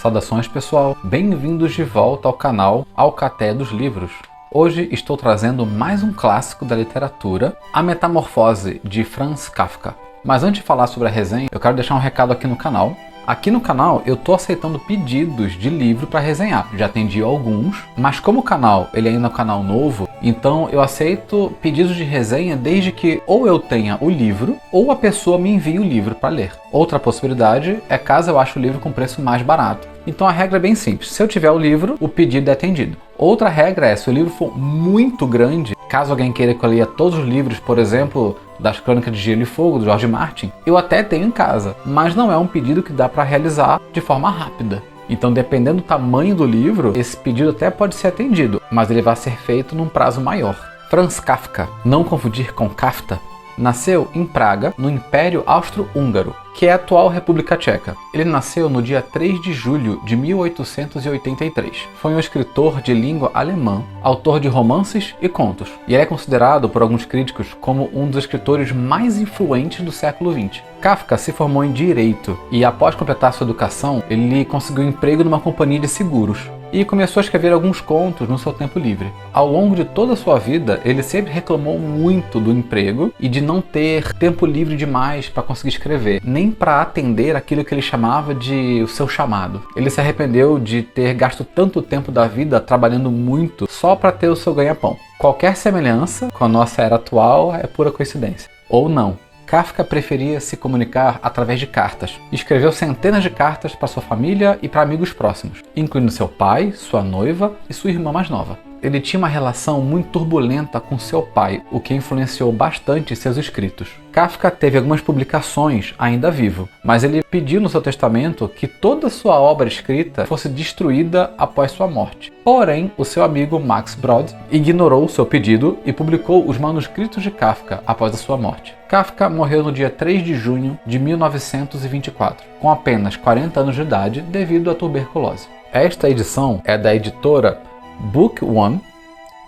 Saudações pessoal, bem-vindos de volta ao canal Alcaté dos Livros. Hoje estou trazendo mais um clássico da literatura, A Metamorfose, de Franz Kafka. Mas antes de falar sobre a resenha, eu quero deixar um recado aqui no canal. Aqui no canal eu tô aceitando pedidos de livro para resenhar, já atendi alguns, mas como o canal ele ainda é um canal novo, então eu aceito pedidos de resenha desde que ou eu tenha o livro ou a pessoa me envie o livro para ler. Outra possibilidade é caso eu ache o livro com preço mais barato. Então a regra é bem simples, se eu tiver o livro, o pedido é atendido. Outra regra é, se o livro for muito grande, caso alguém queira que eu leia todos os livros, por exemplo, das Crônicas de Gelo e Fogo, do George Martin, eu até tenho em casa, mas não é um pedido que dá para realizar de forma rápida. Então, dependendo do tamanho do livro, esse pedido até pode ser atendido, mas ele vai ser feito num prazo maior. Franz Kafka, não confundir com Kafta, nasceu em Praga, no Império Austro-Húngaro, que é a atual República Tcheca. Ele nasceu no dia 3 de julho de 1883. Foi um escritor de língua alemã, autor de romances e contos. E ele é considerado por alguns críticos como um dos escritores mais influentes do século XX. Kafka se formou em Direito e, após completar sua educação, ele conseguiu emprego numa companhia de seguros e começou a escrever alguns contos no seu tempo livre. Ao longo de toda a sua vida, ele sempre reclamou muito do emprego e de não ter tempo livre demais para conseguir escrever, nem para atender aquilo que ele chamava de o seu chamado. Ele se arrependeu de ter gasto tanto tempo da vida trabalhando muito só para ter o seu ganha-pão. Qualquer semelhança com a nossa era atual é pura coincidência. Ou não. Kafka preferia se comunicar através de cartas. Escreveu centenas de cartas para sua família e para amigos próximos, incluindo seu pai, sua noiva e sua irmã mais nova. Ele tinha uma relação muito turbulenta com seu pai, o que influenciou bastante seus escritos. Kafka teve algumas publicações ainda vivo, mas ele pediu no seu testamento que toda sua obra escrita fosse destruída após sua morte. Porém, o seu amigo Max Brod ignorou seu pedido e publicou os manuscritos de Kafka após a sua morte. Kafka morreu no dia 3 de junho de 1924, com apenas 40 anos de idade devido à tuberculose. Esta edição é da editora Book One,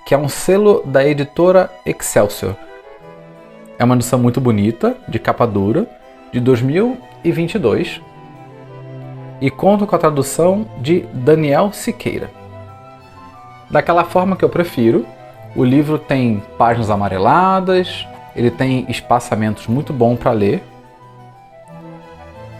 que é um selo da editora Excelsior. É uma edição muito bonita, de capa dura, de 2022, e conta com a tradução de Daniel Siqueira. Daquela forma que eu prefiro, o livro tem páginas amareladas, ele tem espaçamentos muito bons para ler,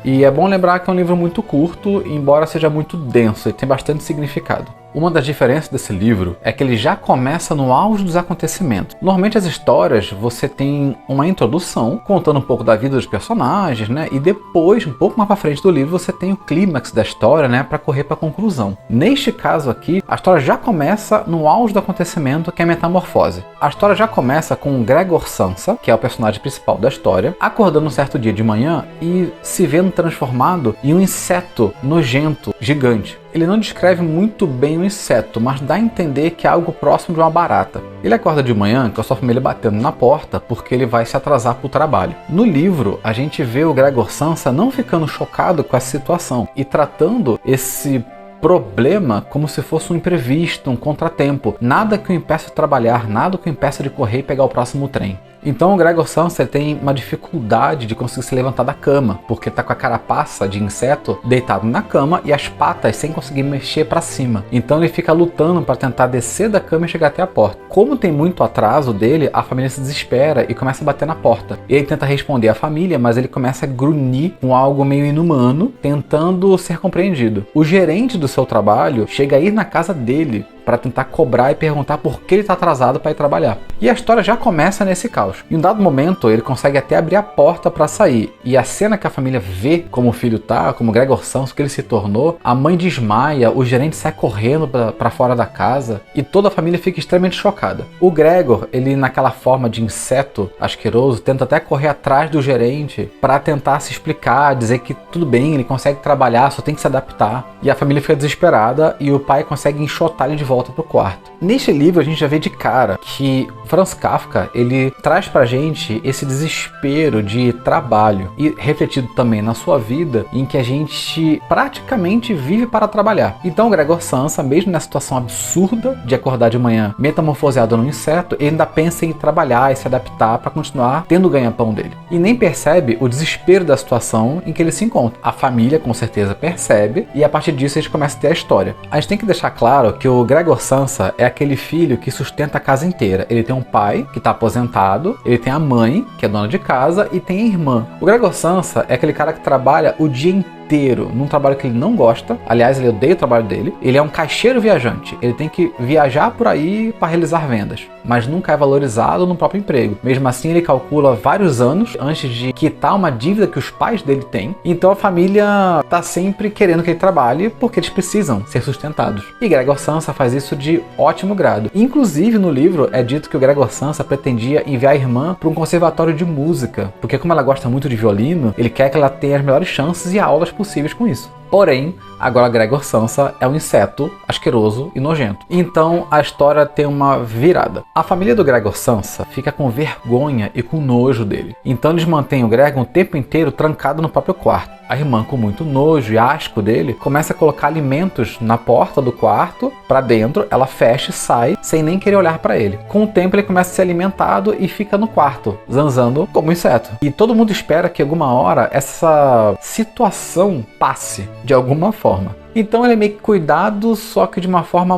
e é bom lembrar que é um livro muito curto, embora seja muito denso, ele tem bastante significado. Uma das diferenças desse livro é que ele já começa no auge dos acontecimentos. Normalmente as histórias você tem uma introdução contando um pouco da vida dos personagens, né? E depois, um pouco mais para frente do livro, você tem o clímax da história, né? Para correr para a conclusão. Neste caso aqui, a história já começa no auge do acontecimento, que é a metamorfose. A história já começa com Gregor Samsa, que é o personagem principal da história, acordando um certo dia de manhã e se vendo transformado em um inseto nojento, gigante. Ele não descreve muito bem o inseto, mas dá a entender que é algo próximo de uma barata. Ele acorda de manhã com a sua família batendo na porta porque ele vai se atrasar para o trabalho. No livro, a gente vê o Gregor Samsa não ficando chocado com essa situação e tratando esse problema como se fosse um imprevisto, um contratempo. Nada que o impeça de trabalhar, nada que o impeça de correr e pegar o próximo trem. Então o Gregor Samsa tem uma dificuldade de conseguir se levantar da cama, porque está com a carapaça de inseto deitado na cama e as patas sem conseguir mexer para cima. Então ele fica lutando para tentar descer da cama e chegar até a porta. Como tem muito atraso dele, a família se desespera e começa a bater na porta. Ele tenta responder à família, mas ele começa a grunhir com algo meio inumano, tentando ser compreendido. O gerente do seu trabalho chega a ir na casa dele para tentar cobrar e perguntar por que ele está atrasado para ir trabalhar. E a história já começa nesse caos. Em um dado momento, ele consegue até abrir a porta para sair. E a cena que a família vê como o filho tá, como o Gregor Samsa, que ele se tornou, a mãe desmaia, o gerente sai correndo para fora da casa e toda a família fica extremamente chocada. O Gregor, ele naquela forma de inseto asqueroso, tenta até correr atrás do gerente para tentar se explicar, dizer que tudo bem, ele consegue trabalhar, só tem que se adaptar. E a família fica desesperada e o pai consegue enxotar ele de volta pro quarto. Neste livro a gente já vê de cara que Franz Kafka, ele traz pra gente esse desespero de trabalho e refletido também na sua vida, em que a gente praticamente vive para trabalhar. Então, Gregor Samsa, mesmo nessa situação absurda de acordar de manhã metamorfoseado num inseto, ele ainda pensa em trabalhar e se adaptar para continuar tendo o ganha-pão dele. E nem percebe o desespero da situação em que ele se encontra. A família, com certeza, percebe, e a partir disso a gente começa a ter a história. A gente tem que deixar claro que o Gregor Samsa é aquele filho que sustenta a casa inteira. Ele tem um pai que está aposentado, ele tem a mãe, que é dona de casa, e tem a irmã. O Gregor Samsa é aquele cara que trabalha o dia inteiro num trabalho que ele não gosta. Aliás, ele odeia o trabalho dele. Ele é um caixeiro viajante. Ele tem que viajar por aí para realizar vendas, mas nunca é valorizado no próprio emprego. Mesmo assim, ele calcula vários anos antes de quitar uma dívida que os pais dele têm. Então a família tá sempre querendo que ele trabalhe porque eles precisam ser sustentados. E Gregor Samsa faz isso de ótimo grado. Inclusive, no livro é dito que o Gregor Samsa pretendia enviar a irmã para um conservatório de música, porque como ela gosta muito de violino, ele quer que ela tenha as melhores chances e aulas possíveis com isso. Porém, agora Gregor Samsa é um inseto asqueroso e nojento. Então a história tem uma virada. A família do Gregor Samsa fica com vergonha e com nojo dele. Então eles mantêm o Gregor o tempo inteiro trancado no próprio quarto. A irmã, com muito nojo e asco dele, começa a colocar alimentos na porta do quarto, para dentro, ela fecha e sai, sem nem querer olhar para ele. Com o tempo ele começa a ser alimentado e fica no quarto, zanzando como um inseto. E todo mundo espera que alguma hora essa situação passe, de alguma forma. Então ele é meio que cuidado, só que de uma forma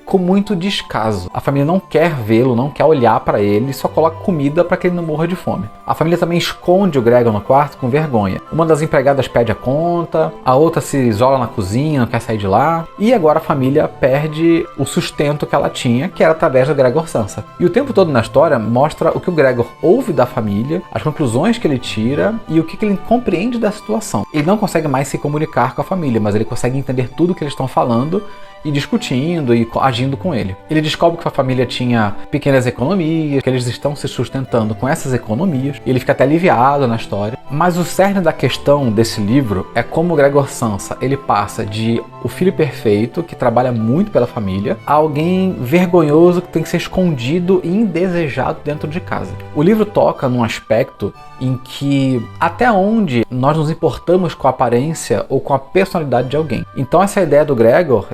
com muito descaso. A família não quer vê-lo, não quer olhar para ele, só coloca comida para que ele não morra de fome. A família também esconde o Gregor no quarto com vergonha. Uma das empregadas pede a conta, a outra se isola na cozinha, não quer sair de lá. E agora a família perde o sustento que ela tinha, que era através do Gregor Samsa. E o tempo todo na história mostra o que o Gregor ouve da família, as conclusões que ele tira e o que ele compreende da situação. Ele não consegue mais se comunicar com a família, mas ele consegue entender tudo que eles estão falando e discutindo e agindo com ele. Ele descobre que a família tinha pequenas economias, que eles estão se sustentando com essas economias, e ele fica até aliviado na história. Mas o cerne da questão desse livro é como o Gregor Samsa, ele passa de o filho perfeito, que trabalha muito pela família, a alguém vergonhoso que tem que ser escondido e indesejado dentro de casa. O livro toca num aspecto em que até onde nós nos importamos com a aparência ou com a personalidade de alguém. Então essa ideia do Gregor,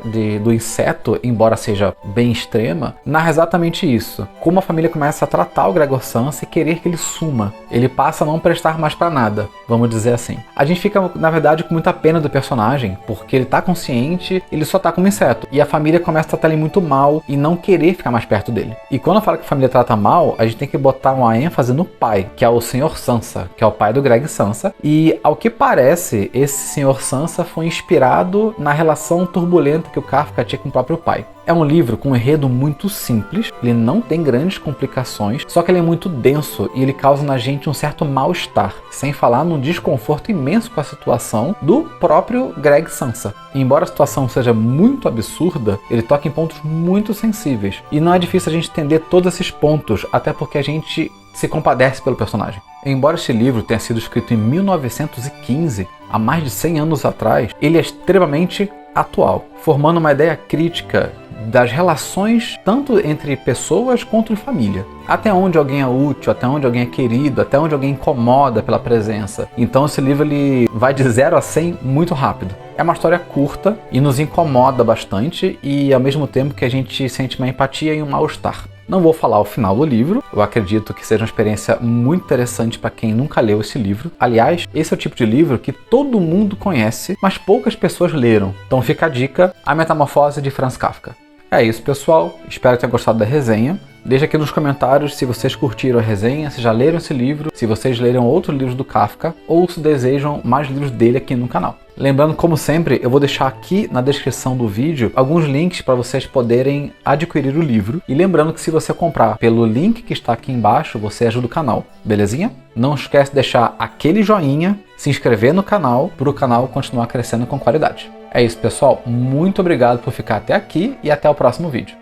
do inseto, embora seja bem extrema, narra exatamente isso. Como a família começa a tratar o Gregor Samsa e querer que ele suma. Ele passa a não prestar mais para nada, vamos dizer assim. A gente fica, na verdade, com muita pena do personagem, porque ele tá consciente, ele só tá como inseto. E a família começa a tratar ele muito mal e não querer ficar mais perto dele. E quando eu falo que a família trata mal, a gente tem que botar uma ênfase no pai, que é o Sr. Samsa, que é o pai do Greg Samsa. E, ao que parece, esse Sr. Samsa foi inspirado na relação turbulenta que o Kafka tinha com o próprio pai. É um livro com um enredo muito simples, ele não tem grandes complicações, só que ele é muito denso e ele causa na gente um certo mal-estar, sem falar num desconforto imenso com a situação do próprio Greg Samsa. E embora a situação seja muito absurda, ele toca em pontos muito sensíveis. E não é difícil a gente entender todos esses pontos, até porque a gente se compadece pelo personagem. Embora este livro tenha sido escrito em 1915, há mais de 100 anos atrás, ele é extremamente atual, formando uma ideia crítica das relações tanto entre pessoas quanto em família. Até onde alguém é útil, até onde alguém é querido, até onde alguém incomoda pela presença. Então esse livro ele vai de 0 a 100 muito rápido. É uma história curta e nos incomoda bastante e ao mesmo tempo que a gente sente uma empatia e um mal-estar. Não vou falar o final do livro, eu acredito que seja uma experiência muito interessante para quem nunca leu esse livro. Aliás, esse é o tipo de livro que todo mundo conhece, mas poucas pessoas leram. Então fica a dica, A Metamorfose de Franz Kafka. É isso, pessoal. Espero que tenham gostado da resenha. Deixe aqui nos comentários se vocês curtiram a resenha, se já leram esse livro, se vocês leram outros livros do Kafka ou se desejam mais livros dele aqui no canal. Lembrando, como sempre, eu vou deixar aqui na descrição do vídeo alguns links para vocês poderem adquirir o livro. E lembrando que se você comprar pelo link que está aqui embaixo, você ajuda o canal, belezinha? Não esquece de deixar aquele joinha, se inscrever no canal, para o canal continuar crescendo com qualidade. É isso, pessoal. Muito obrigado por ficar até aqui e até o próximo vídeo.